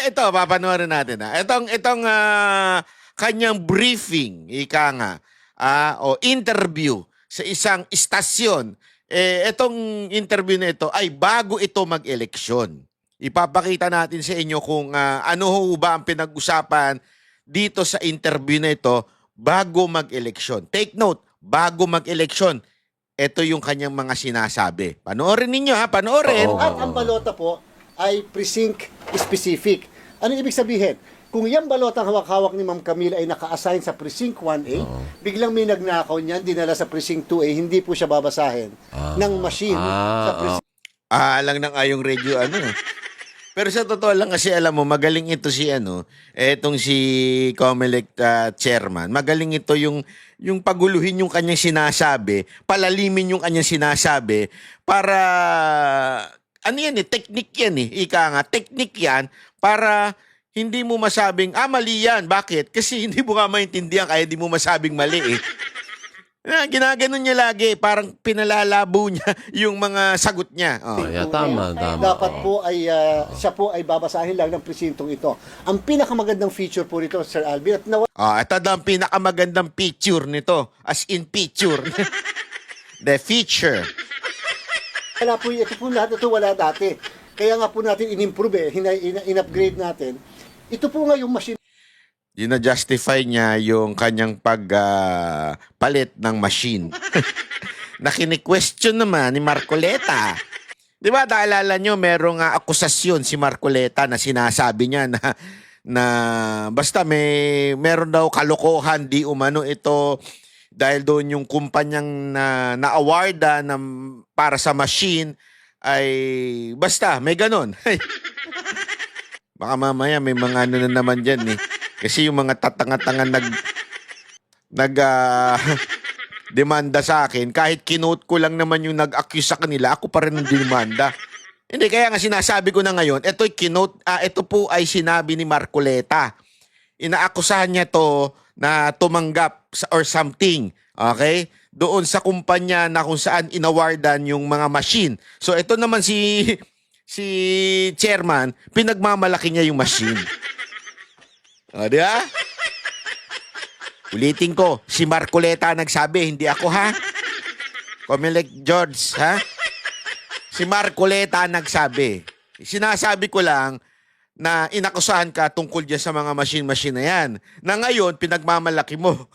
ito, papanoorin natin. Itong kanyang briefing, ika nga, o interview sa isang istasyon. Itong interview na ito ay bago ito mag-eleksyon. Ipapakita natin sa inyo kung ano ho ba ang pinag-usapan dito sa interview na ito bago mag-eleksyon. Take note, bago mag-eleksyon, ito yung kanyang mga sinasabi. Panoorin ninyo ha, panoorin. At ang balota po ay precinct specific. Ano ibig sabihin? Kung yung balota ang hawak-hawak ni Ma'am Camille ay naka-assign sa precinct 1A, biglang may nagnakaw niyan, dinala sa precinct 2A, hindi po siya babasahin ng machine sa precinct. Lang ng ayong radio Pero sa totoo lang kasi alam mo, magaling ito si etong si Comelec chairman. Magaling ito yung paguluhin yung kanyang sinasabi, palalimin yung kanyang sinasabi para ano yan technique yan ika nga, technique yan para hindi mo masabing, mali yan. Bakit? Kasi hindi mo nga maintindihan kaya hindi mo masabing mali Ginaganon niya lagi, parang pinalalabo niya yung mga sagot niya. Tama. Dapat po ay siya po ay babasahin lang ng presintong ito. Ang pinakamagandang feature po nito, Sir Alvin, at Ito daw ang pinakamagandang picture nito. As in picture. The feature. wala po ito po lahat ito wala dati. Kaya nga po natin in-improve in-upgrade natin. Ito po nga yung machine Dina-justify niya yung kanyang pagpalit ng machine. Na kini-question naman ni Marcoleta. Di ba, naalala nyo, merong akusasyon si Marcoleta na sinasabi niya na basta meron daw kalokohan, di umano ito dahil doon yung kumpanyang na-awarda para sa machine ay basta may ganon. Baka mamaya may mga ano na naman dyan Kasi yung mga tatanga-tangan demanda sa akin, kahit kinote ko lang naman yung nag-accuse sa kanila, ako pa rin ang demanda. Hindi, kaya nga sinasabi ko na ngayon, ito po ay sinabi ni Marcoleta. Inaakusahan niya to na tumanggap or something, okay? Doon sa kumpanya na kung saan inawardan yung mga machine. So ito naman si chairman, pinagmamalaki niya yung machine. Di ba? Ulitin ko, si Marcoleta nagsabi, hindi ako Comelec George, Si Marcoleta nagsabi. Sinasabi ko lang na inakusahan ka tungkol dyan sa mga machine-machine na yan. Na ngayon, pinagmamalaki mo.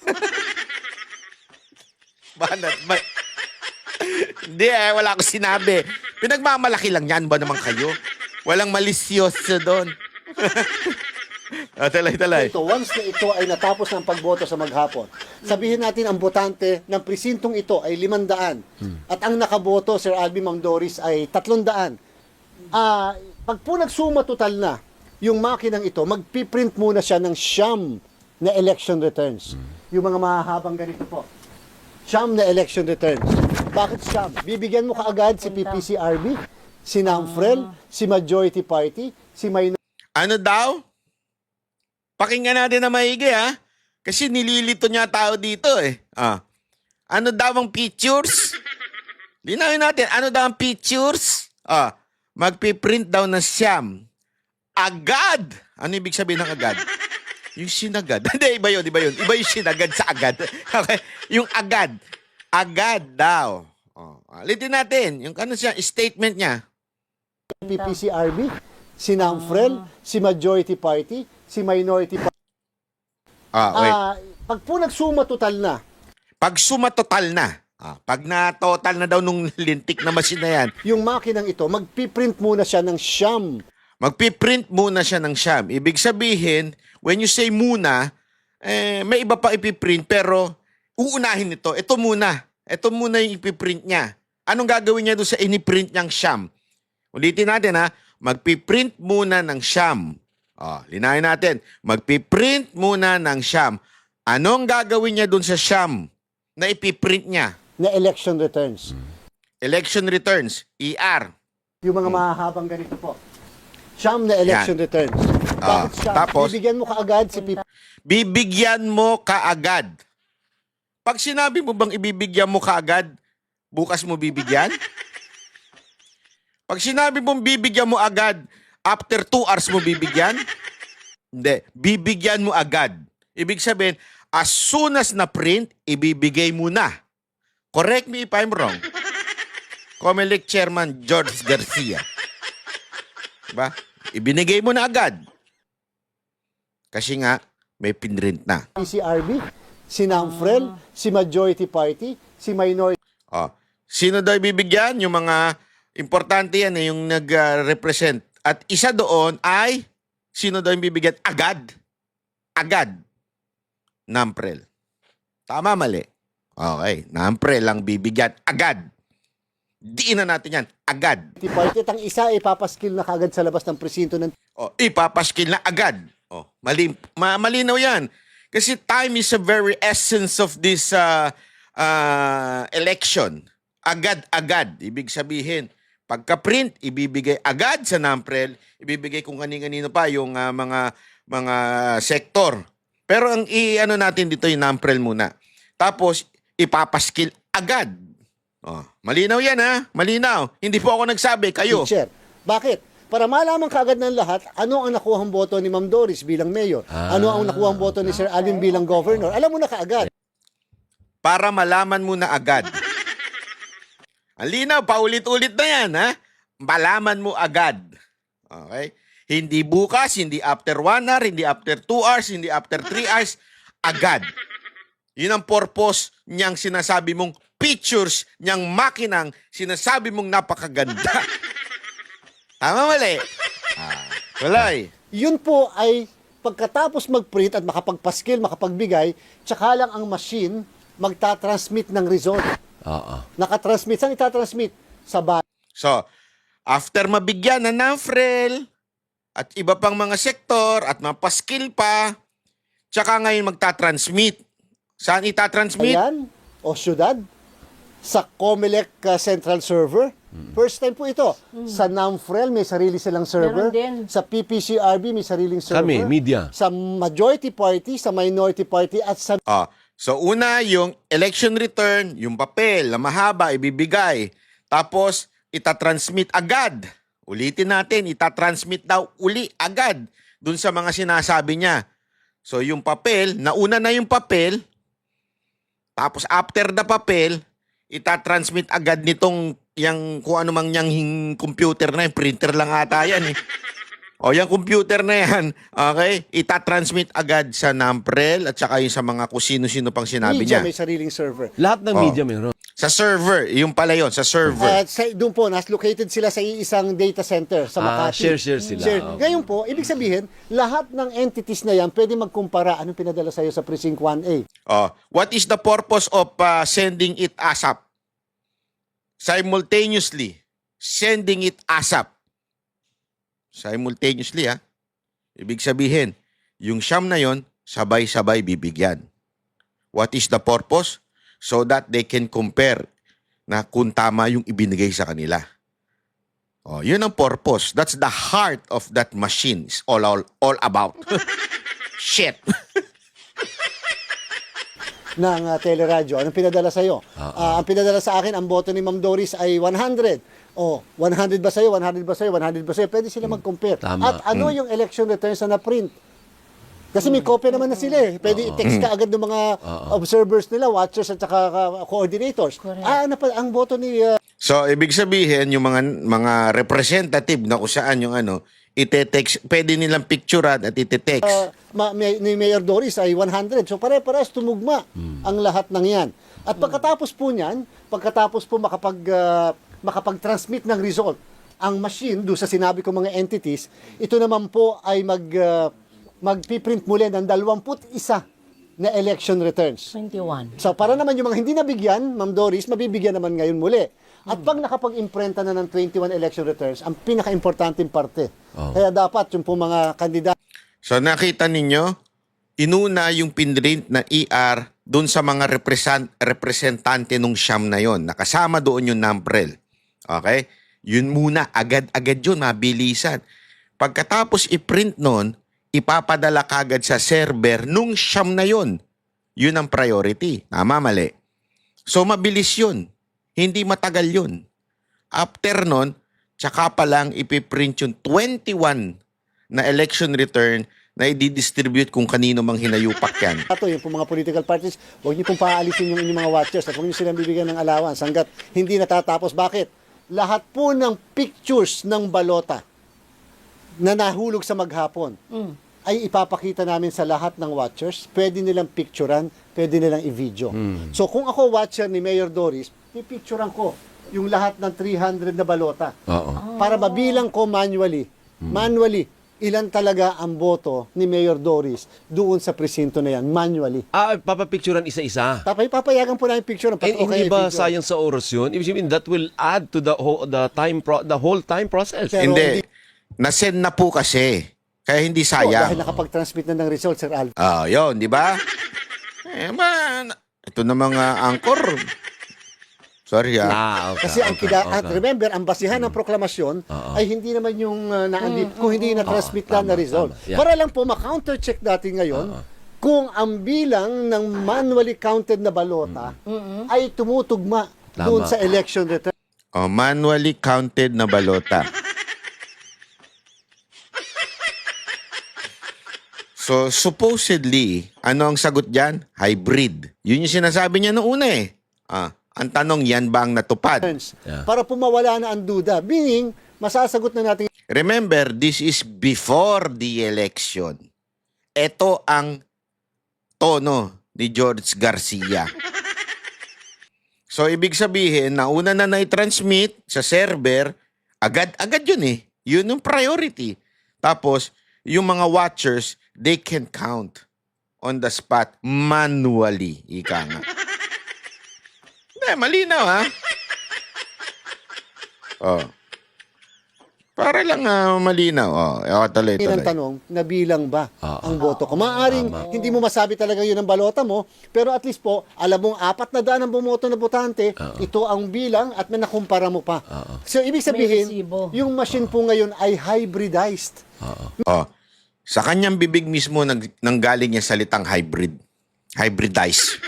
Hindi wala akong sinabi. Pinagmamalaki lang yan ba naman kayo? Walang malisyoso doon. Talay. ito, once na ito ay natapos ng pagboto sa maghapon, sabihin natin ang botante ng presintong ito ay 500 at ang nakaboto, Sir Alvin, Ma'am Doris, ay 300. Pag po nagsuma total na yung makinang ito, magpiprint muna siya ng siyam na election returns. Yung mga mahahabang ganito po. Siyam na election returns. Bakit siyam? Bibigyan mo kaagad si PPCRB, si NAMFREL, si Majority Party, si Minority. Ano daw? Pakinggan natin na maigi Kasi nililito niya tao dito Ano daw ang pictures? Linawin natin, ano daw ang pictures? Magpiprint daw ng siyam. Agad! Ano ibig sabihin ng agad? Yung sinagad. Hindi, iba yun. Iba yung sinagad sa agad. Okay? Yung agad. Agad daw. Ulitin natin. Yung statement niya. PPCRB, si NAMFREL, si Majority Party, si Minority Party. Wait. Pag po nagsuma total na, Pag suma total na, pag na-total na daw nung lintik na machine na yan, yung makinang ito, magpiprint muna siya ng siyam. magpiprint muna siya ng siyam. Ibig sabihin, when you say muna, may iba pa ipiprint pero uunahin ito. Ito muna. Ito muna yung ipiprint niya. Anong gagawin niya doon sa iniprint niyang siyam? Ulitin natin magpiprint muna ng siyam. Linayin natin. Magpiprint muna ng siyam. Anong gagawin niya dun sa siyam na ipiprint niya? Na election returns. Election returns, ER. Yung mga mahahabang ganito po. Siyam na election returns. Bakit siyam? Tapos, Bibigyan mo kaagad si bibigyan mo kaagad. Pag sinabi mo bang ibibigyan mo kaagad, bukas mo bibigyan? Pag sinabi mong bibigyan mo agad, After 2 hours mo bibigyan? Hindi. Bibigyan mo agad. Ibig sabihin, as soon as na-print, ibibigay mo na. Correct me if I'm wrong. Comelec Chairman George Garcia. Diba? Ibinigay mo na agad. Kasi nga, may pinrint na. PCRB, si NAMFREL, si Majority Party, si Minority Oh. Sino daw ibibigyan? Yung mga importante yan yung nag-represent. At isa doon ay, sino daw yung bibigyan? Agad. Agad. NAMPREL. Tama, mali. Okay. NAMPREL lang bibigyan. Agad. Diin na natin yan. Agad. Party. At ang isa ay papaskill na kagad sa labas ng presinto ng Oh, ipapaskil na agad. Oh, malinaw yan. Kasi time is a very essence of this election. Agad-agad. Ibig sabihin, pagka-print, ibibigay agad sa NAMPREL, ibibigay kung kanino pa yung mga sektor. Pero ang i-ano natin dito yung NAMPREL muna. Tapos, ipapaskil agad. Oh, malinaw yan ha? Malinaw. Hindi po ako nagsabi, kayo. teacher. Bakit? Para malaman kaagad ng lahat, ano ang nakuhang boto ni Ma'am Doris bilang mayor? Ano ang nakuhang boto ni Sir Alvin bilang governor? Alam mo na kaagad. Para malaman mo na agad. Ang linaw, paulit-ulit na yan, ha? Malaman mo agad. Okay? Hindi bukas, hindi after 1 hour, hindi after 2 hours, hindi after 3 hours, agad. Yun ang purpose niyang sinasabi mong pictures, niyang makinang sinasabi mong napakaganda. Tama, mali? Tuloy. Yun po ay pagkatapos mag-print at makapagpaskil, makapagbigay, tsaka lang ang machine magtatransmit ng result. Oo. Nakatransmit. Saan itatransmit? Sa bahay. So, after mabigyan na NAMFREL at iba pang mga sektor at mapaskil pa, tsaka ngayon magtatransmit. Saan itatransmit? Ayan, o syudad, sa Comelec Central Server. First time po ito. Sa NAMFREL, may sarili silang server. Meron din. Sa PPCRB, may sariling server. Kami, media. Sa Majority Party, sa Minority Party, at sa Oh, so una, yung election return, yung papel na mahaba, ibibigay. Tapos, itatransmit agad. Ulitin natin, itatransmit daw uli agad dun sa mga sinasabi niya. So, yung papel, nauna na yung papel, tapos after the papel, itatransmit agad nitong yung kung ano mang niyang computer na yun, printer lang ata yan eh. O yung computer na yan, okay, itatransmit agad sa NAMPREL at saka yung sa mga kung sino-sino pang sinabi media, niya. may sariling server. Lahat ng Oh. media meron. Sa server, yung pala yun, sa server. At doon po, located sila sa iisang data center sa Makati. Share sila. Share. Okay. Ngayon po, ibig sabihin, lahat ng entities na yan, pwede magkumpara. Anong pinadala sa'yo sa Precinct 1A? Oh, what is the purpose of sending it ASAP? Simultaneously, sending it ASAP. Simultaneously, ha? Ibig sabihin, yung siyam na yon, sabay-sabay bibigyan. What is the purpose? So that they can compare na kung tama yung ibinigay sa kanila. Oh, yun ang purpose. That's the heart of that machine. It's all about. Shit. Ng teleradyo. Anong pinadala sa'yo? Ang pinadala sa akin, ang boto ni Ma'am Doris ay 100. O, 100 ba sa'yo? 100 ba sa'yo? 100 ba sa'yo? Pwede sila mag-compare. Tama. At ano yung election returns na na-print? Kasi may kopya naman na sila eh. Pwede i-text ka agad ng mga observers nila, watchers at saka coordinators. Correct. Ang boto ni So, ibig sabihin, yung mga representative na kung saan yung ite-text, pwede nilang picturean at ite-text. ni Mayor Doris ay 100. So pare-parehas tumugma ang lahat ng yan. At pagkatapos po niyan, pagkatapos po makapag-transmit ng result, ang machine, doon sa sinabi ko mga entities, ito naman po ay magpiprint muli ng 21 na election returns. 21. So para naman yung mga hindi nabigyan, Ma'am Doris, mabibigyan naman ngayon muli. At pag nakapag-imprenta na ng 21 election returns, ang pinaka-importanting parte. Kaya dapat yung po mga kandidato So, nakita ninyo, inuna yung pinrint na ER doon sa mga representante nung siyam na yon. Nakasama doon yung NAMPREL. Okay? Yun muna, agad-agad yun, mabilisan. Pagkatapos i-print nun, ipapadala kagad sa server nung siyam na yon. Yun ang priority. Tama, mali. So, mabilis yun. Hindi matagal yun. After nun, tsaka pa lang ipiprint yung 21 na election return na i-distribute kung kanino mang hinayupak yan. Ito, yung mga political parties, huwag niyo pong paalisin yung inyong mga watchers at huwag niyo silang bibigyan ng allowance hanggat hindi natatapos. Bakit? Lahat po ng pictures ng balota na nahulog sa maghapon ay ipapakita namin sa lahat ng watchers. Pwede nilang picturean, pwede nilang i-video. So kung ako watcher ni Mayor Doris, pipicturean ko yung lahat ng 300 na balota Oo. para mabilang ko manually. Manually, ilan talaga ang boto ni Mayor Doris doon sa presinto na yan, manually. Papapicturean isa-isa. Papayagan po namin picture. Hindi ba sayang sa oras yun? Ibig sabihin, that will add to the whole time process. Pero Hindi. Nasend na po kasi. Kaya hindi Dahil sayang. nakapag-transmit na ng result, Sir Alvin. Yun, di ba? Ito na mga angkor. Sorry Okay, Kasi ang at remember, ang basihan ng proklamasyon ay hindi naman yung kung hindi na-transmit lang na tama, result. tama. Yeah. Para lang po ma-counter-check natin ngayon kung ang bilang ng manually counted na balota ay tumutugma Tama. doon sa election return. Manually counted na balota. So, supposedly, ano ang sagot dyan? Hybrid. Yun yung sinasabi niya noong una eh. Ang tanong, yan ba ang natupad? Yeah. Para pumawala na ang duda. Meaning, masasagot na natin Remember, this is before the election. Ito ang tono ni George Garcia. So, ibig sabihin, na una na na-transmit sa server, agad-agad yun eh. Yun yung priority. Tapos, yung mga watchers, they can count on the spot manually. Ika nga. Malinaw ha? Para lang malinaw. Tuloy. ang tanong, nabilang ba ang boto ko? Maaaring hindi mo masabi talaga yun ang balota mo, pero at least po, alam mong 400 ang bumoto na botante, ito ang bilang at may nakumpara mo pa. So, ibig sabihin, yung machine po ngayon ay hybridized. Sa kanyang bibig mismo nanggaling yung salitang hybrid. Hybridize.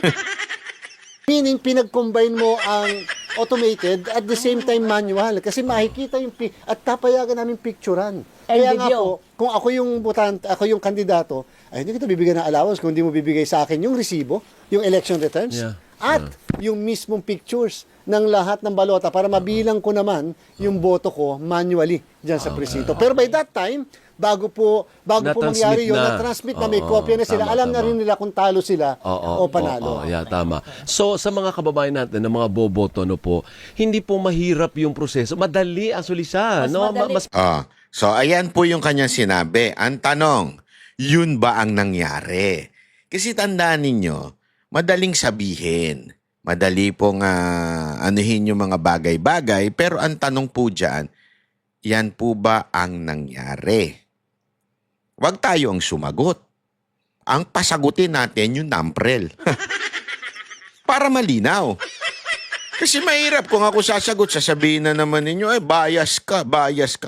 Meaning, pinag-combine mo ang automated at the same time manual. Kasi makikita yung at tapayagan namin picturean. Kaya nga po, kung ako yung botante, ako yung kandidato, ay hindi kita bibigyan ng allowance kung hindi mo bibigay sa akin yung resibo, yung election returns, at yung mismong pictures ng lahat ng balota para mabilang ko naman yung boto ko manually dyan sa presinto. Pero by that time, bago po mangyari yun, na-transmit na, may kopya na sila, alam na rin nila kung talo sila o panalo. Tama. So, sa mga kababayan natin, ng mga boboto, po, hindi po mahirap yung proseso. Madali ang sulisan. So, ayan po yung kanyang sinabi. Ang tanong, yun ba ang nangyari? Kasi tandaan ninyo, madaling sabihin. Madali pong anuhin yung mga bagay-bagay. Pero ang tanong po dyan, yan po ba ang nangyari? Huwag tayo ang sumagot. Ang pasagutin natin yung NAMPREL. Para malinaw. Kasi mahirap kung ako sasagot, sasabihin na naman ninyo, bias ka.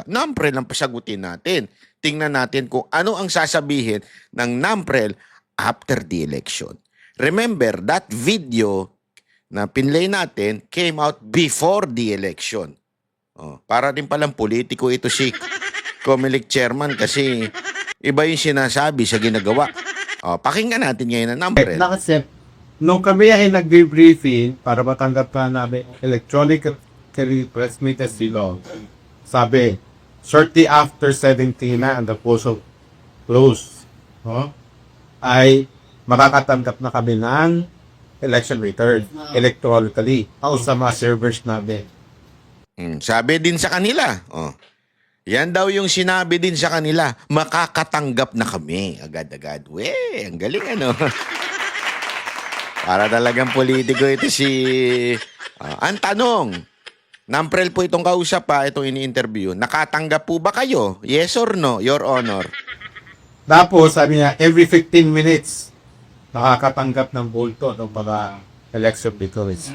NAMPREL ang pasagutin natin. Tingnan natin kung ano ang sasabihin ng NAMPREL after the election. Remember, that video na pinlay natin came out before the election. Para din palang politiko ito si Comelec Chairman kasi iba yung sinasabi sa ginagawa. Pakinggan natin ngayon ang NAMPREL. Nakasip, nung kami ay nag-briefing para matanggap pa namin electronic press meet as law, sabi, shortly after 17 na and the polls of close, ay makakatanggap na kami ng election return electronically sa mga servers namin. Sabi din sa kanila. Yan daw yung sinabi din sa kanila. Makakatanggap na kami. Agad-agad. Ang galing ano. Para talagang politiko ito si... ang tanong, NAMPREL po itong kausap itong ini-interview. Nakatanggap po ba kayo? Yes or no, Your Honor? Tapos sabi niya, every 15 minutes, nakakatanggap ng bolto ng mga election returns.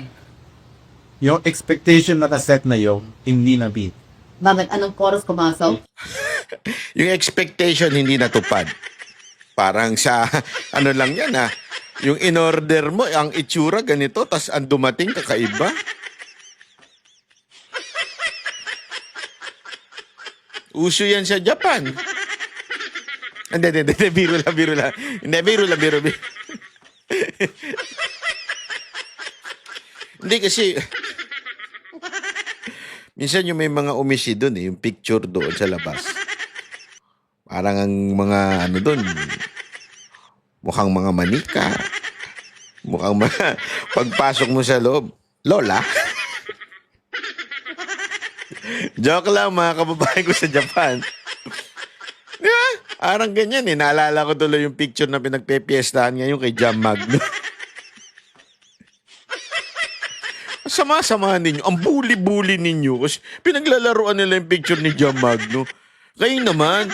Yung expectation na na-set na yun, hindi na-beat. Bakit? Anong chorus kumasaw? Yung expectation hindi natupad. Parang sa, ano lang yan yung in-order mo, ang itsura ganito, tas ang dumating kakaiba. Uso yan sa Japan. Hindi, biro lang. Hindi, biro. Hindi kasi, minsan yung may mga umisi doon yung picture doon sa labas. Parang ang mga doon, mukhang mga manika. Mukhang mga, pagpasok mo sa loob, Lola. Joke lang mga kababayan ko sa Japan. Di ba? Parang ganyan eh. Naalala ko tuloy yung picture na pinagpepiestahan ngayon kay Jam Magno. Sama-samahan ninyo. Ang bully-bully ninyo. Kasi pinaglalaroan nila yung picture ni Jam Magno. Kayo naman.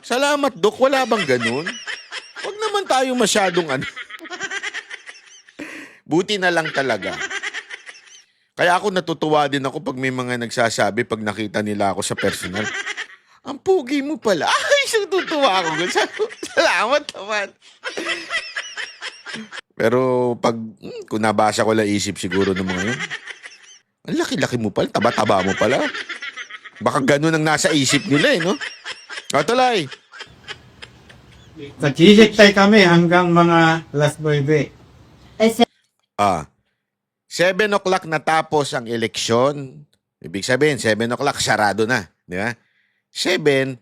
Salamat, Dok. Wala bang ganun? Huwag naman tayo masyadong Buti na lang talaga. Kaya ako natutuwa din ako pag may mga nagsasabi pag nakita nila ako sa personal. Ang pugi mo pala. Ay, natutuwa ako. Salamat naman. Pero pag, kung nabasa ko lang isip siguro ng mga yun, ang laki-laki mo pala, taba-taba mo pala. Baka ganun ang nasa isip nila eh, no? Tulay. Naghihiktay kami hanggang mga alas 9. Eh, 7 o'clock natapos ang eleksyon. Ibig sabihin, 7 o'clock, sarado na. Di ba? 7,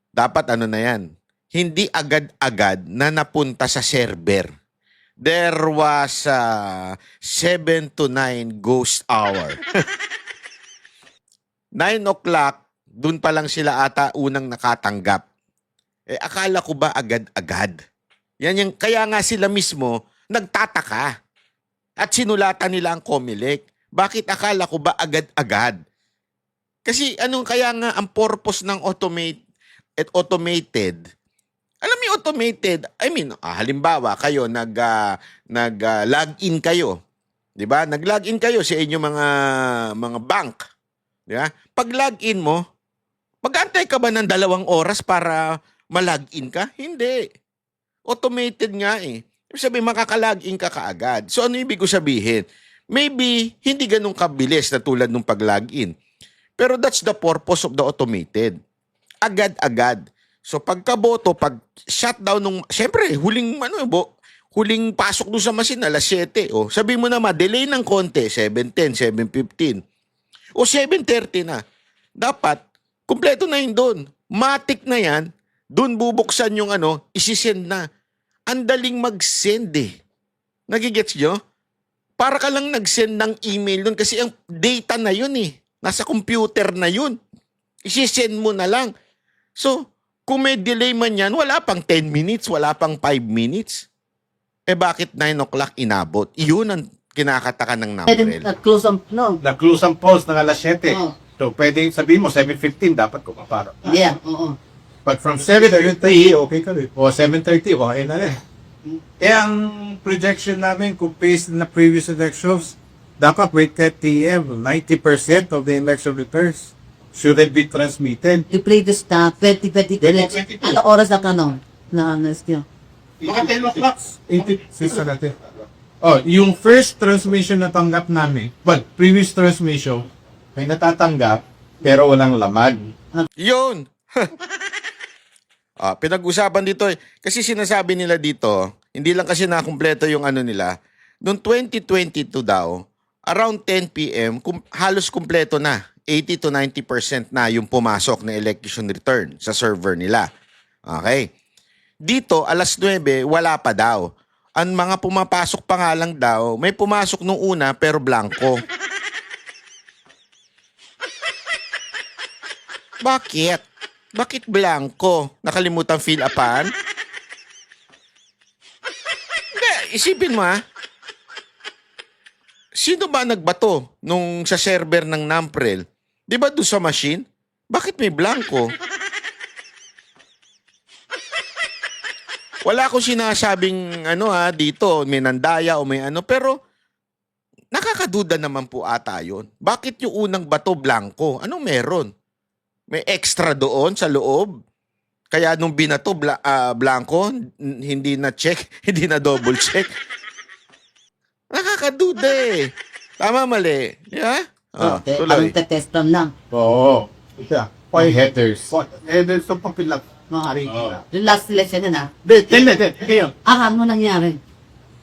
dapat na yan. Hindi agad-agad na napunta sa server. There was 7 to 9 ghost hour. 9 o'clock, dun pa lang sila ata unang nakatanggap. Akala ko ba agad-agad? Kaya nga sila mismo nagtataka. At sinulatan nila ang COMELEC. Bakit akala ko ba agad-agad? Kasi kaya nga ang purpose ng automated, alam mo yung automated, halimbawa kayo nag-login kayo. 'Di ba? Nag-login kayo sa inyong mga bank. 'Di ba? Pag login mo, mag-aantay ka ba ng 2 oras para ma-login ka? Hindi. Automated nga eh. Ibig sabihin, makaka-login ka kaagad. So ano ibig ko sabihin? Maybe hindi ganun kabilis na tulad nung pag-login. Pero that's the purpose of the automated. Agad-agad. So pagkaboto, pag shutdown syempre, huling pasok doon sa machine, alas 7. Sabi mo naman, delay ng konti, 7:10, 7:15. O 7:30 na. Dapat, kumpleto na yun doon. Matik na yan, doon bubuksan yung isisend na. Ang daling mag-send eh. Nagigets nyo? Para ka lang nag-send ng email doon kasi ang data na yun eh. Nasa computer na yun. Isisend mo na lang. So, kung may delay man yan, wala pang 10 minutes, wala pang 5 minutes. Bakit 9 o'clock inabot? Iyon ang kinakataka ng pwede number. close ang, no? Nag-close ang post ng alas 7. Oh. So, pwede sabihin mo, 7:15 dapat kumaparo. Yeah, oo. But from 7 to 3, okay ka rin. O 7:30, okay na rin. Kaya ang projection namin, kung based na previous elections, dapat wait ka TM, 90% of the election returns shouldn't be transmitted. You play this 2020 election. 2022. Ano oras na nyo? Mga 10 o'clock. 86 na natin. Yung first transmission na tanggap namin, previous transmission, may natatanggap, pero walang laman. Yun. Pinag-usapan dito kasi sinasabi nila dito, hindi lang kasi nakumpleto yung nila. Noong 2022 daw, around 10 p.m., halos kumpleto na. 80 to 90% na yung pumasok na election return sa server nila. Okay? Dito, alas 9, wala pa daw. Ang mga pumapasok pa nga lang daw, may pumasok nung una pero blanco. Bakit? Bakit blanco? Nakalimutan fill upan? Hindi, isipin mo sino ba nagbato nung sa server ng NAMPREL? Di ba doon sa machine? Bakit may blanco? Wala akong sinasabing dito, may nandaya o may pero nakakaduda naman po ata yun. Bakit yung unang bato blanco? Anong meron? May extra doon sa loob? Kaya nung binato blanco, hindi na check, hindi na double check. Nakakaduda Tama, mali. Yeah? Okay, Tuloy. ang test from lang. Oo. Five headers. Headers yung papilag. Maaari. Yung last election yun, Hindi. Ngayon, ano nangyari?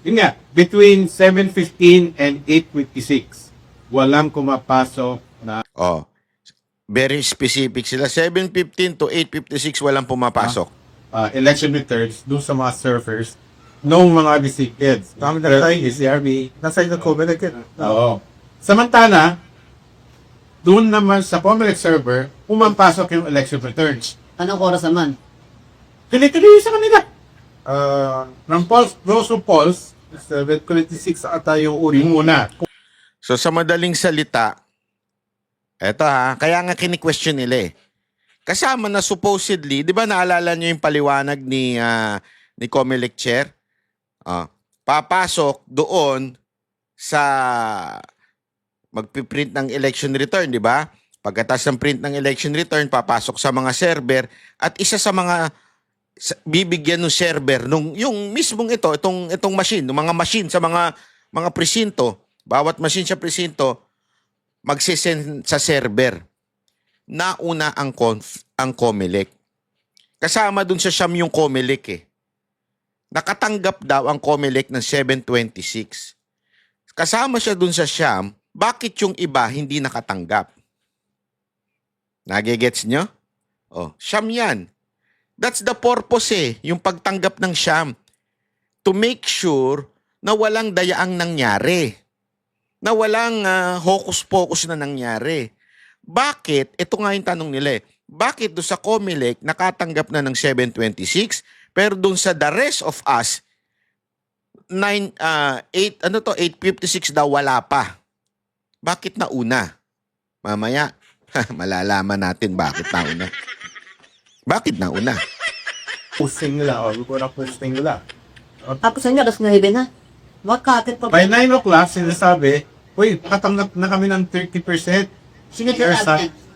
yun nga, between 7:15 and 8:56, walang kumapasok na Oh. Very specific sila. 7:15 to 8:56 walang pumapasok. election returns doon sa mga servers ng mga recipients. Kami na tayo, CRB, nasa yung Comelec yun. Oo. Samantala, doon naman sa Comelec server, pumapasok yung election returns. Anong oras naman? Tuloy-tuloy sa kanila. Ng Pulse, Rosso Pulse, 7:26 ata yung uri muna. So sa madaling salita, eto kaya nga kini-question nila eh. Kasama na supposedly, 'di ba naalala niyo yung paliwanag ni Comelec Chair? Papasok doon sa magpiprint ng election return, 'di ba? Pagkatapos ng print ng election return, papasok sa mga server at isa sa mga bibigyan ng server nung yung mismong itong machine, ng mga machine sa mga presinto, bawat machine sa presinto magsisend sa server. Nauna ang Comelec. Kasama dun sa siyam yung Comelec eh. Nakatanggap daw ang Comelec ng 7:26. Kasama siya dun sa siyam, bakit yung iba hindi nakatanggap? Nagigets nyo? Siyam yan. That's the purpose yung pagtanggap ng siyam. To make sure na walang dayaang nangyari. Na walang hocus-pocus na nangyari. Bakit? Ito nga yung tanong nila Bakit doon sa Comelec nakatanggap na ng 7:26 pero doon sa the rest of us 8:56 daw wala pa. Bakit nauna? Mamaya malalaman natin bakit nauna. Bakit nauna? Posting nila, posting nila. Tapos sa inyo, alas 9 na. Makatit pa By 9 o'clock, sinasabi, uy, nakatanggap na kami ng 30% Sino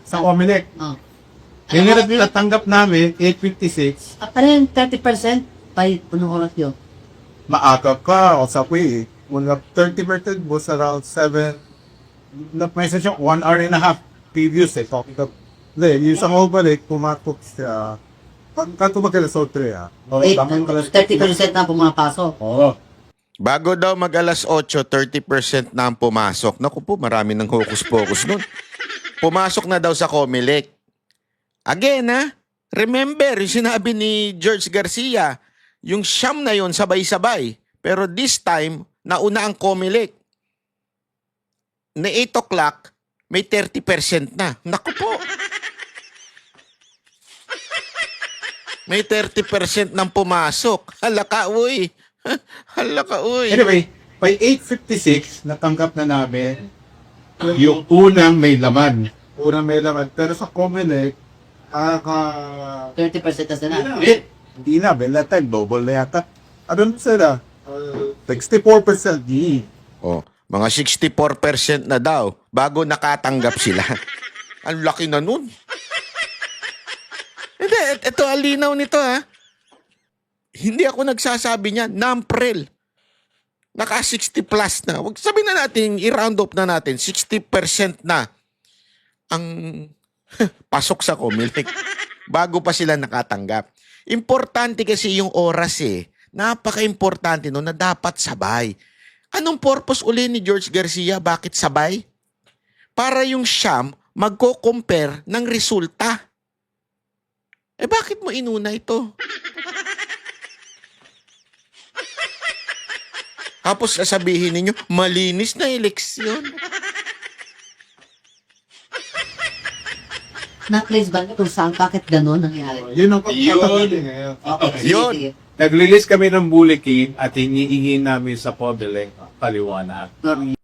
sa Comelec. Oh. Yung natanggap namin, 8:56, Ano yung 30%? By punong oras yun. maaga ka, o sa way, when 30% was around 7, na-message yung 1 hour and a half previous talking up. Hindi, yung sa Comelec, pumatok siya, kanto mag-alas 3 30% na pumapasok. Oo. Bago daw mag alas 8, 30% na ang pumasok. Naku po, marami ng hocus-pocus nun. Pumasok na daw sa Comelec. Again, remember, yung sinabi ni George Garcia, yung siyam na yon sabay-sabay. Pero this time, nauna ang Comelec. Na 8 o'clock, may 30% na. Naku po. May 30% nang pumasok. Hala ka, uy. Hala ka, uy. Anyway, by 8:56, natanggap na namin yung unang may laman. Unang may laman. Pero sa Comelec, 30% na sila. hindi na, bella time, double na yata. Ano na sila? 64%. Mga 64% na daw bago nakatanggap sila. Ang laki na nun. Hindi, ito alinaw nito Hindi ako nagsasabi niya, Namprel. Naka 60 plus na. Wag sabihin na natin, i-round up na natin, 60% na ang pasok sa Comelec. Bago pa sila nakatanggap. Importante kasi yung oras Napaka-importante na dapat sabay. Anong purpose uli ni George Garcia? Bakit sabay? Para yung siyam magko-compare ng resulta. Bakit mo inuna ito? Tapos sasabihin ninyo, malinis na eleksyon. Na-place ba niyo kung saan, bakit gano'n nangyari? Yun ang Yun. Sige. Nag-release kami ng bulletin at hinihingi namin sa Comelec paliwanag.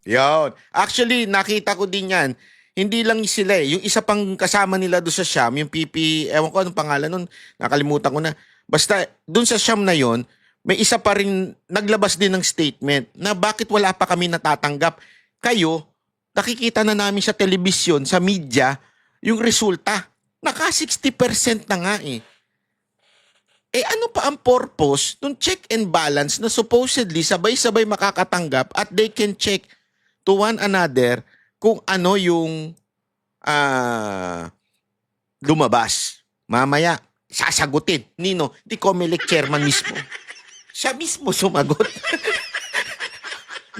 Yun. Actually, nakita ko din yan. Hindi lang sila Yung isa pang kasama nila doon sa Siam, yung PP, ewan ko anong pangalan nun, nakalimutan ko na. Basta, doon sa Siam na yon, may isa pa rin naglabas din ng statement na bakit wala pa kami natatanggap. Kayo, nakikita na namin sa telebisyon, sa media, yung resulta. Naka 60% na nga ano pa ang purpose nung check and balance na supposedly sabay-sabay makakatanggap at they can check to one another kung ano yung lumabas. Mamaya, sasagutin. Nino, di Comelec chairman mismo. Siya mismo sumagot.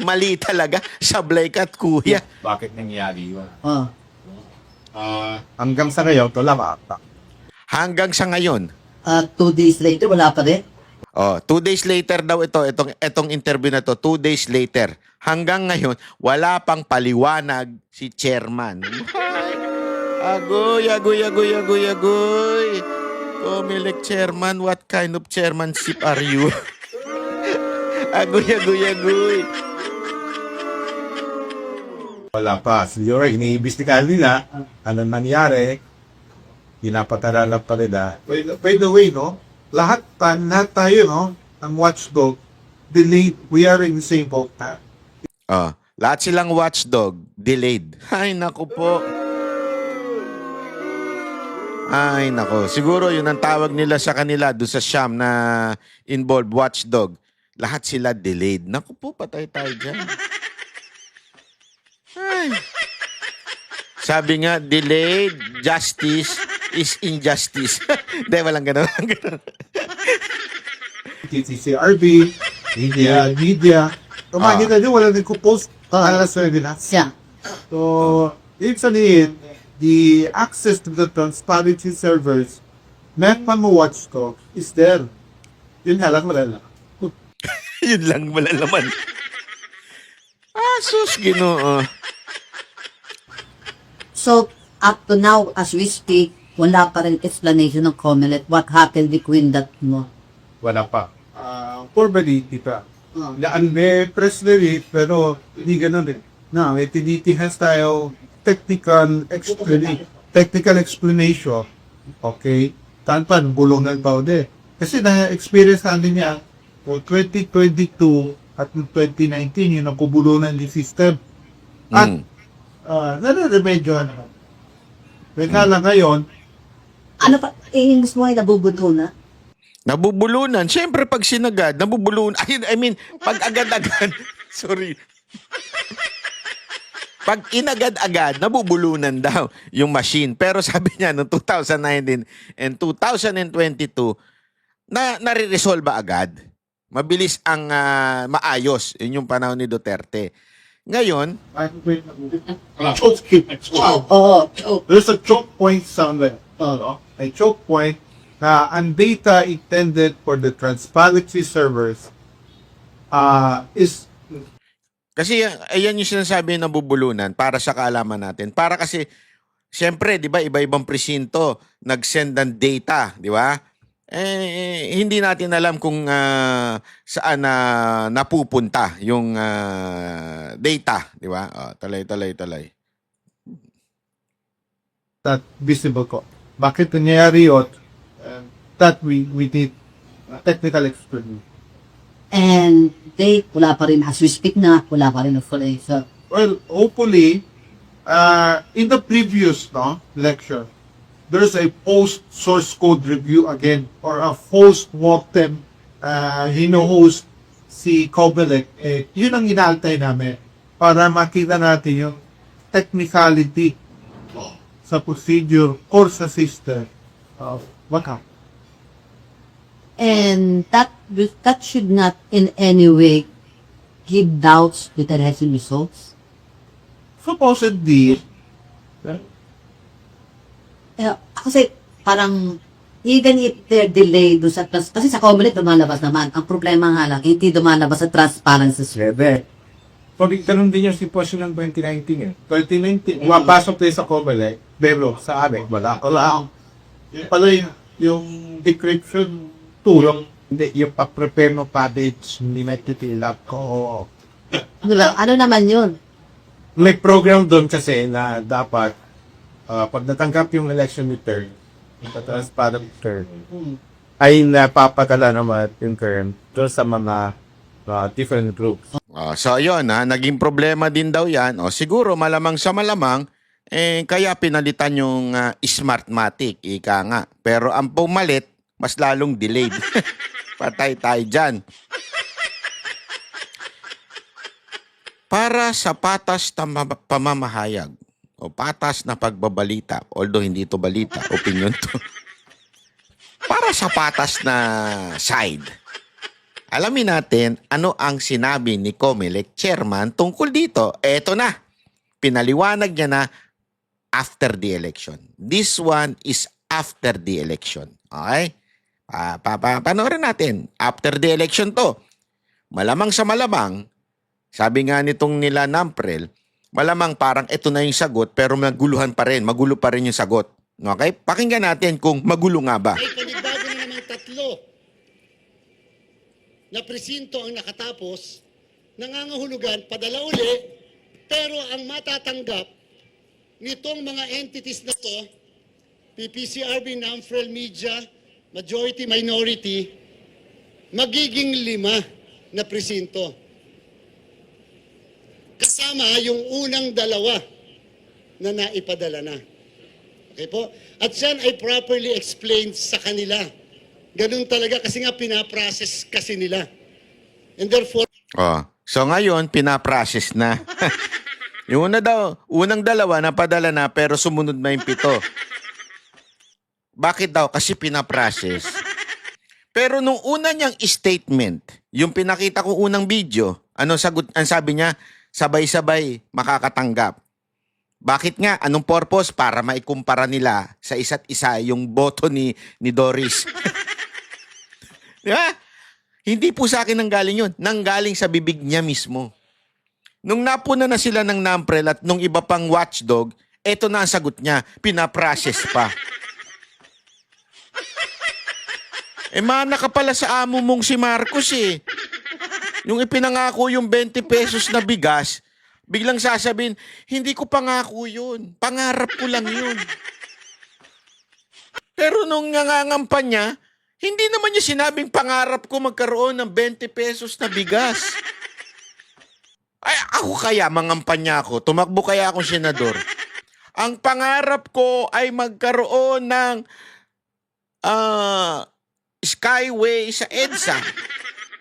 Mali talaga. Sablay ka at kuya. Bakit nangyari yun? Oh. Hanggang sa ngayon, wala ka. Hanggang sa ngayon, 2 days later, wala pa rin. 2 days later daw itong interview na to, 2 days later. Hanggang ngayon, wala pang paliwanag si chairman. Agoy, agoy, agoy, agoy, agoy. Comelec chairman, what kind of chairmanship are you? Agoy, agoy, agoy. Wala pa. Siguro, iniimbestigahan nila. Anong nangyari? Pinapatala lang pa nila. By the way, no? Lahat tayo, no? Ang watchdog, delayed. We are in the same boat na. Lahat silang watchdog, delayed. Ay, naku po. Ay, nako. Siguro yun ang tawag nila sa kanila doon sa Siam na involved watchdog. Lahat sila delayed. Naku po, patay tayo dyan. Ay. Sabi nga, delayed justice is injustice. Hindi, walang ganun. Walang ganun. TCRB, media. Makikita nyo, wala nagko-post para sa nila. Siya. So, ibig sabihin, the access to the transparency servers meant pa mo watchdog is there. Yun nga lang, wala lang. Yun lang malalaman. Sus, Ginoo. So, up to now, as we speak, wala pa rin explanation ng Comelec what happened between that mo. Wala pa. Formally, diba? May press release, pero hindi ganun rin. Na, may tinitihas tayo technical explanation. Okay? Tanpan, bulungan pa ulit. Kasi na-experience natin niya for 2022 at 2019, yun ang kubulunan ng system. At, nare-remedyo naman. Kaya lang ngayon, Ano pa, gusto mo ay nabubuto na? Nabubulunan. Siyempre, pag sinagad, nabubulunan. I mean, pag agad-agad. Sorry. Pag inagad-agad, nabubulunan daw yung machine. Pero sabi niya, noong 2019 and 2022, nare-resolve agad. Mabilis ang maayos. Yun yung panahon ni Duterte. Ngayon, Oo. there's a choke point somewhere. A choke point na ang data intended for the transparency servers is kasi ayan yung sinasabi ng nabubulunan para sa kaalaman natin. Para kasi, siyempre, di ba, iba-ibang presinto nag-send ng data, di ba? Hindi natin alam kung saan napupunta yung data, di ba? Talay. that visible ko. Bakit nangyayari yun? That we need technical explanation. And wala pa rin, as we speak na, wala pa rin explanation. Well, hopefully, in the previous lecture, there's a post-source code review again, or a post-mortem hino-host si Comelec. Yun ang inaantay namin para makita natin yung technicality sa procedure or sa system of what happened. And that should not in any way give doubts to the results. Supposedly, Kasi parang even if they're delayed doon sa kasi sa Comelec lumalabas naman. Ang problema nga lang, hindi lumalabas sa transparency server. pag ganun din yung sitwasyon ng 2019 2019, mapasok tayo sa Comelec, pero sa amin, wala. Yung pala yung decryption tool, hindi, yung pa-prepare mo package, hindi natitil up ko. Ano naman yun? May program doon kasi na dapat, pag natanggap yung election return, yung transparent return, ay napapadala naman yung current doon sa mga different groups. So yun naging problema din daw yan. Siguro malamang sa malamang, kaya pinalitan yung Smartmatic, ika nga. Pero ang pumalit, mas lalong delayed. Patay tayo dyan. Para sa patas pamamahayag. o patas na pagbabalita, although hindi to balita, opinion to, para sa patas na side. Alamin natin ano ang sinabi ni COMELEC chairman tungkol dito. Eto na, pinaliwanag niya na after the election. This one is after the election. Okay? Panoorin natin. After the election to. Malamang sa malamang, sabi nga nitong nila Namprel, malamang parang ito na yung sagot pero maguluhan pa rin. Magulo pa rin yung sagot. Okay? Pakinggan natin kung magulo nga ba. Ay panibago na namang 3 na presinto ang nakatapos, nangangahulugan, padala uli, pero ang matatanggap nitong mga entities na to, PPCRB, Namprel Media, majority, minority, magiging 5 na presinto. Kasama yung unang 2 na naipadala na. Okay po? At yan ay properly explained sa kanila. Ganun talaga kasi nga pinaprocess kasi nila. And therefore, So ngayon, pinaprocess na. Yung una daw, unang 2 napadala na pero sumunod na yung 7. Bakit daw? Kasi pinaprocess. Pero nung una niyang statement, yung pinakita ko unang video, ano sagot, ang sabi niya, sabay-sabay makakatanggap. Bakit nga? Anong purpose? Para maikumpara nila sa isa't isa yung boto ni Doris. Di ba? Hindi po sa akin nanggaling yun. Nanggaling sa bibig niya mismo. Nung napuna na sila ng Namprel at nung iba pang watchdog, eto na ang sagot niya. Pinaprocess pa. Mana ka pala sa amo mong si Marcos eh. Yung ipinangako yung 20 pesos na bigas, biglang sasabihin, hindi ko pangako yun. Pangarap ko lang yun. Pero nung nangangampan niya, hindi naman niya sinabing pangarap ko magkaroon ng 20 pesos na bigas. Ay, ako kaya mangampanya ako. Tumakbo kaya akong senador. Ang pangarap ko ay magkaroon ng skyway sa EDSA.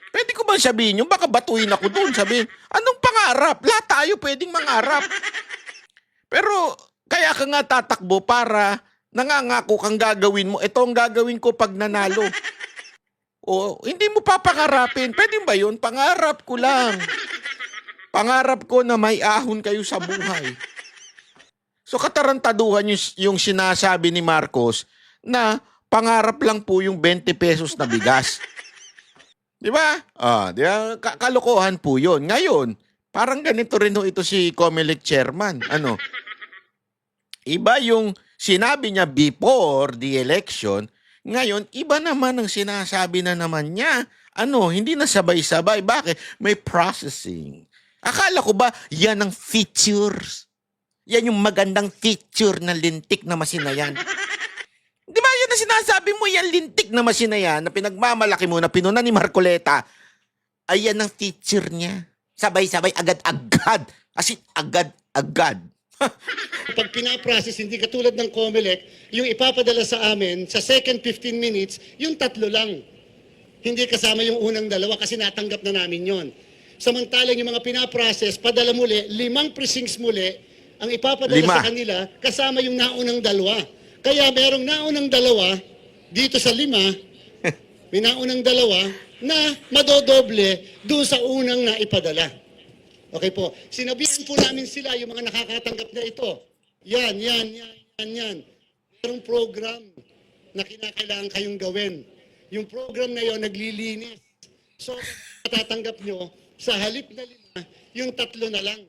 Pwede ko bang sabihin yun? Baka batuhin ako doon. Sabihin, anong pangarap? Lahat tayo pwedeng mangarap. Pero kaya ka nga tatakbo para nangangako kang gagawin mo. Ito ang gagawin ko pag nanalo. O, hindi mo papangarapin. Pwede ba yun? Pangarap ko lang. Pangarap ko na may ahon kayo sa buhay. So katarantaduhan yung sinasabi ni Marcos na pangarap lang po yung 20 pesos na bigas. Di ba? Di ba? Kalokohan po yun. Ngayon, parang ganito rin ito si COMELEC chairman. Ano? Iba yung sinabi niya before the election. Ngayon, iba naman ang sinasabi na naman niya. Ano? Hindi na sabay-sabay. Bakit? May processing. Akala ko ba, yan ang features? Yan yung magandang feature na lintik na masinayan. Di ba yan na sinasabi mo, yan lintik na masinayan na pinagmamalaki mo na pinuna ni Marcoleta, ay yan ang feature niya. Sabay-sabay, agad-agad. As in, agad-agad. pag pinaprocess, hindi katulad ng COMELEC, yung ipapadala sa amin, sa second 15 minutes, yung 3 lang. Hindi kasama yung unang 2 kasi natanggap na namin yon. Samantalang yung mga pinaprocess, padala muli, 5 precincts muli, ang ipapadala sa kanila, kasama yung naunang 2. Kaya merong naunang 2, dito sa 5, may naunang 2 na madodoble doon sa unang naipadala. Okay po. Sinabihan po namin sila, yung mga nakakatanggap na ito. Yan. Merong program na kinakailangan kayong gawin. Yung program na yon naglilinis. So, matatanggap nyo, sa halip na 5, yung 3 na lang.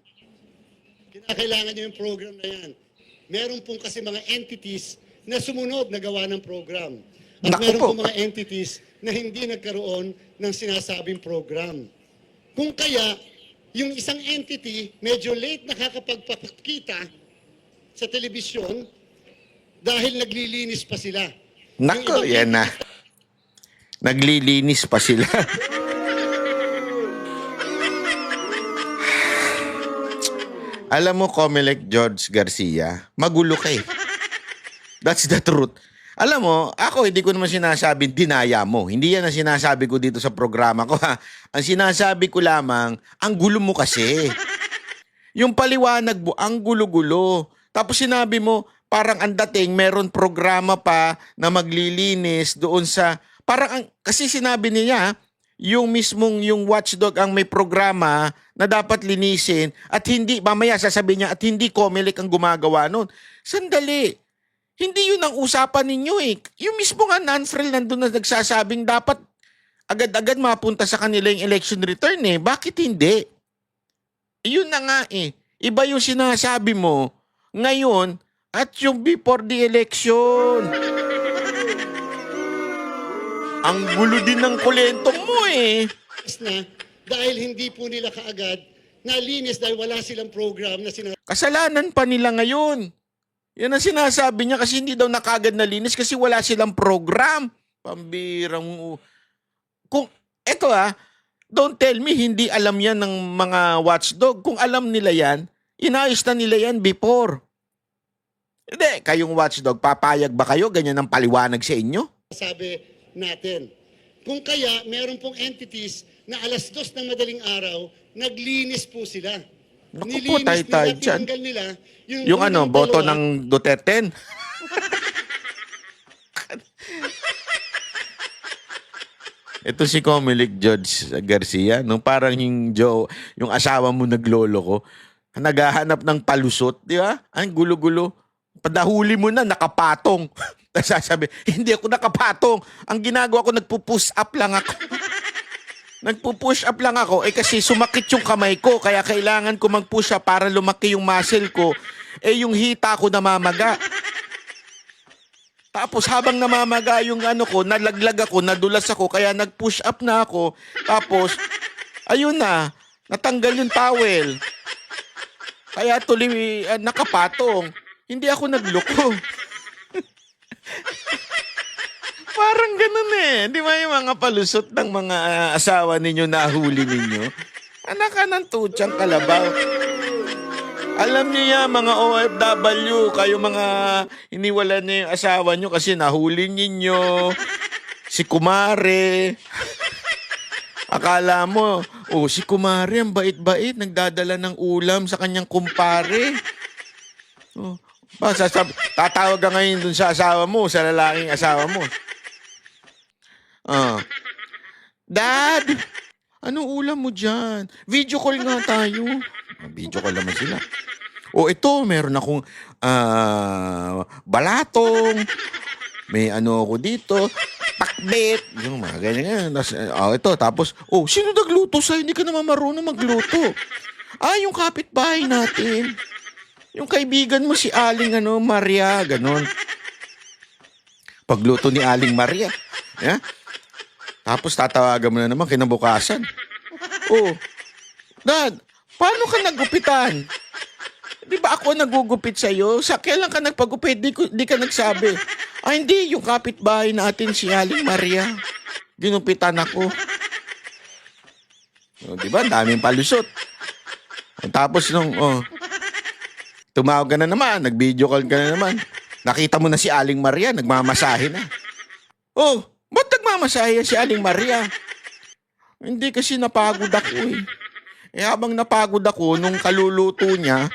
Kinakailangan nyo yung program na yan. Meron pong kasi mga entities na sumunod na gawa ng program. At meron pong mga entities na hindi nagkaroon ng sinasabing program. Kung kaya, yung isang entity medyo late nakakapagpakita sa telebisyon dahil naglilinis pa sila. Nako, yan na. Naglilinis pa sila. Alam mo, COMELEC George Garcia, magulo ka eh. That's the truth. Alam mo, ako hindi ko naman sinasabing dinaya mo. Hindi yan ang sinasabi ko dito sa programa ko. Ha? Ang sinasabi ko lamang, ang gulo mo kasi. Yung paliwanag mo, ang gulo-gulo. Tapos sinabi mo, parang ang dating, meron programa pa na maglilinis doon sa, kasi sinabi niya, yung mismong yung watchdog ang may programa na dapat linisin at hindi, mamaya sasabihin niya, at hindi COMELEC ang gumagawa nun. Sandali. Hindi yun ang usapan ninyo eh. Yung mismo nga non-frill nandun na nagsasabing dapat agad-agad mapunta sa kanila yung election return eh. Bakit hindi? Yun na nga eh. Iba yung sinasabi mo ngayon at yung before the election. Ang gulo din ng kulentong mo eh. na dahil hindi po nila kaagad nalinis dahil wala silang program na Kasalanan pa nila ngayon. Yan ang sinasabi niya kasi hindi daw nakagad nalinis kasi wala silang program. Pambirang. Kung, eto don't tell me hindi alam yan ng mga watchdog. Kung alam nila yan, inayos na nila yan before. Hindi, kayong watchdog, papayag ba kayo? Ganyan ang paliwanag sa inyo? sabi natin. Kung kaya, meron pong entities na 2:00 ng madaling araw, naglinis po sila. Naku po, tay-tay dyan. tinanggal nila Yung boto ng Duterte. Ito si Comelec Judge Garcia, nung parang yung asawa mo naglolo ko, naghahanap ng palusot, di ba? Ang gulo-gulo. Padahuli mo na, nakapatong. Nasasabi, hindi ako nakapatong. Ang ginagawa ko, nagpo-push up lang ako. Nagpo-push up lang ako, kasi sumakit yung kamay ko, kaya kailangan ko mag-push up para lumaki yung muscle ko. Yung hita ko namamaga. Tapos habang namamaga yung nalaglag ako, nadulas ako, kaya nag-push up na ako. Tapos, ayun na, natanggal yung towel. Kaya tuloy nakapatong. Hindi ako nagloko. Parang ganun eh. Di ba yung mga palusot ng mga asawa ninyo nahuli ninyo? Anak ka ng tutsang kalabaw. Alam niyo yan, mga OFW, kayo mga iniwalan niyo yung asawa niyo kasi nahuli ninyo. Si Kumare. Akala mo, si Kumare, ang bait-bait, nagdadala ng ulam sa kanyang kumpare. Tatawag ka ngayon dun sa asawa mo, sa lalaking asawa mo. Dad, anong ulam mo dyan? Video call nga tayo. Video call naman sila. Ito, meron akong balatong. May ako dito. Pakbet. Yung mga ganyan. Ito, tapos, sino nagluto sa'yo? Hindi ka naman marunong magluto. Yung kapitbahay natin. Yung kaibigan mo si Aling Maria, ganon. Pagluto ni Aling Maria. Yeah? Tapos tatawagan mo na naman kinabukasan. Dad, paano ka nagupitan? Di ba ako nagugupit sa'yo? Kailan ka nagpagupit? Di ka nagsabi. Hindi, yung kapitbahay natin si Aling Maria. Ginupitan ako. Di ba? Daming palusot. Tapos tumawag ka na naman, nag-video call ka na naman. Nakita mo na si Aling Maria, nagmamasahe na. Ba't nagmamasahe si Aling Maria? Hindi kasi napagod ako eh. Habang napagod ako nung kaluluto niya,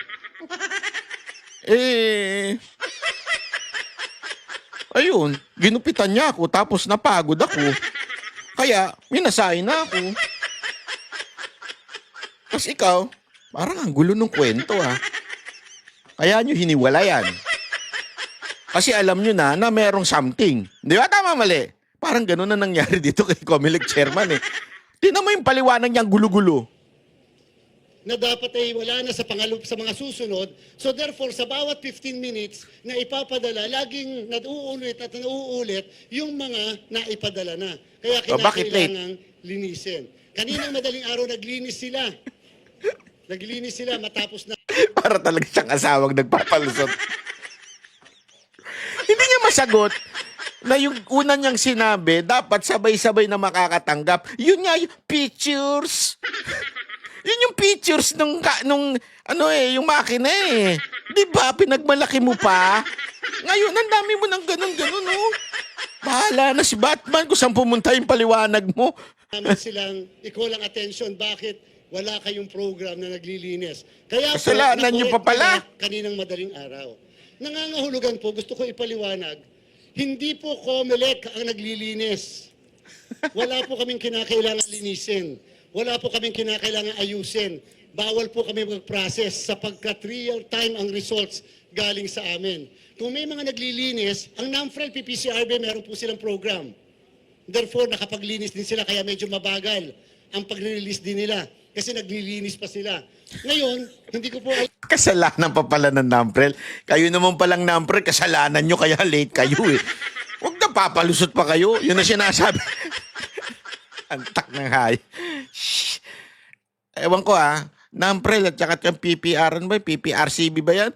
ayun, ginupitan niya ako tapos napagod ako. Kaya, minasahe na ako. Tapos ikaw, parang ang gulo ng kwento Kaya nyo hiniwalayan. Kasi alam nyo na merong something. Di ba? Tama, mali. Parang gano'n na nangyari dito kay Comelec Chairman eh. Tingnan mo yung paliwanag niyang gulo-gulo. Na dapat wala na sa mga susunod. So therefore, sa bawat 15 minutes na ipapadala, laging nauulit at nauulit yung mga naipadala na. Kaya kailangang linisin. Kaninang madaling araw, naglinis sila. Naglinis sila matapos na. Para talaga siyang asawang nagpapalusot. Hindi niya masagot na yung una niyang sinabi, dapat sabay-sabay na makakatanggap. Yun nga yung pictures. Yun yung pictures yung makina eh. Di ba? Pinagmalaki mo pa. Ngayon, ang dami mo ng ganun-ganun Bahala na si Batman kung saan pumunta yung paliwanag mo. Naman silang i-call ang attention bakit wala kayong program na naglilinis. Kaya po, Kasalanan niyo pa pala. nakorek ko na kaninang madaling araw. Nangangahulugan po, gusto ko ipaliwanag, hindi po COMELEC ang naglilinis. Wala po kaming kinakailangan linisin. Wala po kaming kinakailangan ayusin. Bawal po kami mag-process sapagkat real time ang results galing sa amin. Kung may mga naglilinis, ang NAMFREL, PPCRB, meron po silang program. Therefore, nakapaglinis din sila kaya medyo mabagal ang pag-release din nila kasi naglilinis pa sila. Ngayon, hindi ko po Kasalanan pa pala ng NAMPREL. Kayo naman palang NAMPREL, kasalanan nyo kaya late kayo eh. Huwag na papalusot pa kayo. Yun ang sinasabi. Antak ng hay. Shh. Ewan ko NAMPREL at saka yung PPR, ano ba? PPRCB ba yan?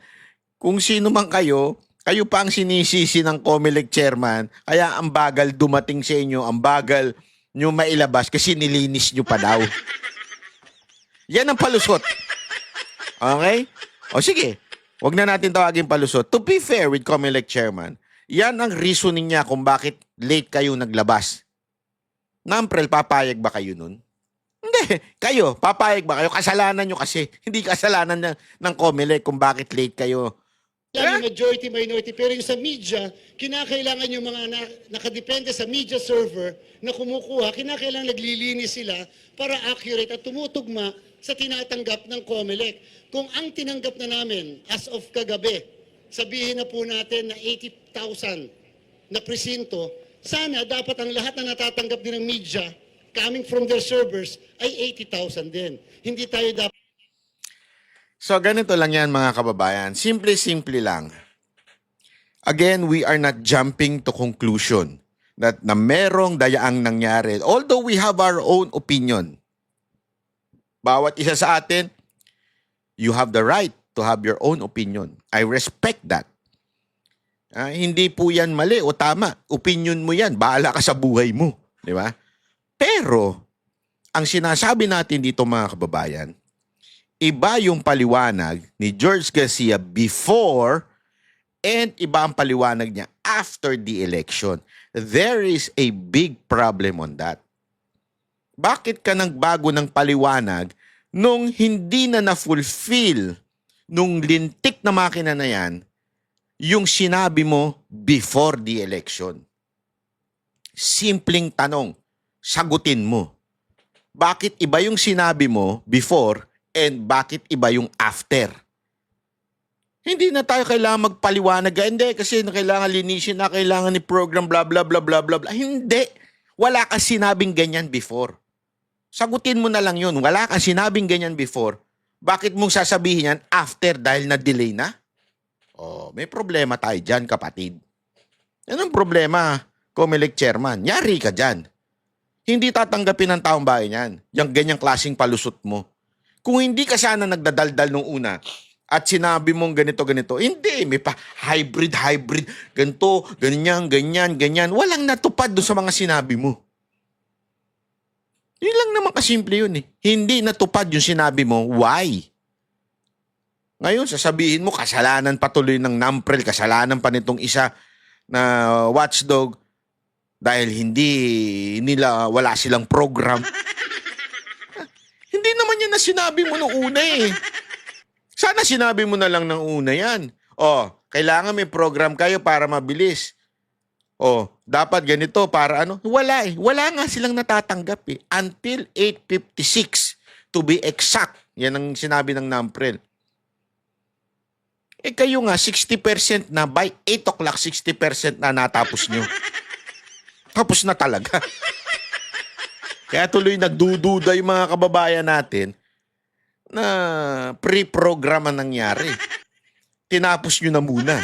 Kung sino man kayo, kayo pa ang sinisisi ng COMELEC chairman. Kaya ang bagal dumating sa inyo, ang bagal nyo mailabas kasi nilinis nyo pa daw. Yan ang palusot. Okay? O sige, wag na natin tawagin palusot. To be fair with COMELEC chairman, yan ang reasoning niya kung bakit late kayo naglabas. NAMPREL, papayag ba kayo nun? Hindi. Kayo, papayag ba kayo? Kasalanan nyo kasi. Hindi kasalanan ng COMELEC kung bakit late kayo. yung majority, minority, pero yung sa media, kinakailangan yung mga nakadepende sa media server na kumukuha, kinakailangan naglilinis sila para accurate at tumutugma sa tinatanggap ng COMELEC. Kung ang tinanggap na namin as of kagabi, sabihin na po natin na 80,000 na presinto, sana dapat ang lahat na natatanggap din ng media coming from their servers ay 80,000 din. Hindi tayo dapat So, ganito lang yan mga kababayan. Simple-simple lang. Again, we are not jumping to conclusion that na merong dayaang nangyari. Although we have our own opinion. Bawat isa sa atin, you have the right to have your own opinion. I respect that. Hindi po yan mali o tama. Opinion mo yan. Bahala ka sa buhay mo. Di ba? Pero, ang sinasabi natin dito mga kababayan, iba yung paliwanag ni George Garcia before and iba ang paliwanag niya after the election. There is a big problem on that. Bakit ka nagbago ng paliwanag nung hindi na na-fulfill nung lintik na makina na yan yung sinabi mo before the election? Simpleng tanong, sagutin mo. Bakit iba yung sinabi mo before and bakit iba yung after? Hindi na tayo kailangan magpaliwanag. Hindi, kasi kailangan linisin na, kailangan ni program, blah, blah, blah, blah, blah, blah. Hindi. Wala kang sinabing ganyan before. Sagutin mo na lang yun. Wala kang sinabing ganyan before. Bakit mong sasabihin yan after dahil na-delay na? Oh, may problema tayo dyan, kapatid. Yan ang problema, COMELEC chairman. Yari ka dyan. Hindi tatanggapin ng taong bayan yan. Yung ganyang klaseng palusot mo. Kung hindi ka sana nagdadaldal nung una at sinabi mong ganito, hindi, may pa hybrid, ganito, ganyan. Walang natupad doon sa mga sinabi mo. Yun lang naman kasimple yun eh. Hindi natupad yung sinabi mo. Why? Ngayon, sasabihin mo, kasalanan patuloy ng NAMPREL, kasalanan pa nitong isa na watchdog dahil wala silang program. Hindi naman yan na sinabi mo nung una eh. Sana sinabi mo na lang ng una yan. Kailangan may program kayo para mabilis. Dapat ganito para ano. Wala eh. Wala nga silang natatanggap eh. Until 8:56 to be exact. Yan ang sinabi ng NAMPREL. Kayo nga 60% na by 8 o'clock 60% na natapos nyo. Tapos na talaga. Kaya tuloy nagdududa yung mga kababayan natin na pre-program ang nangyari. Tinapos nyo na muna.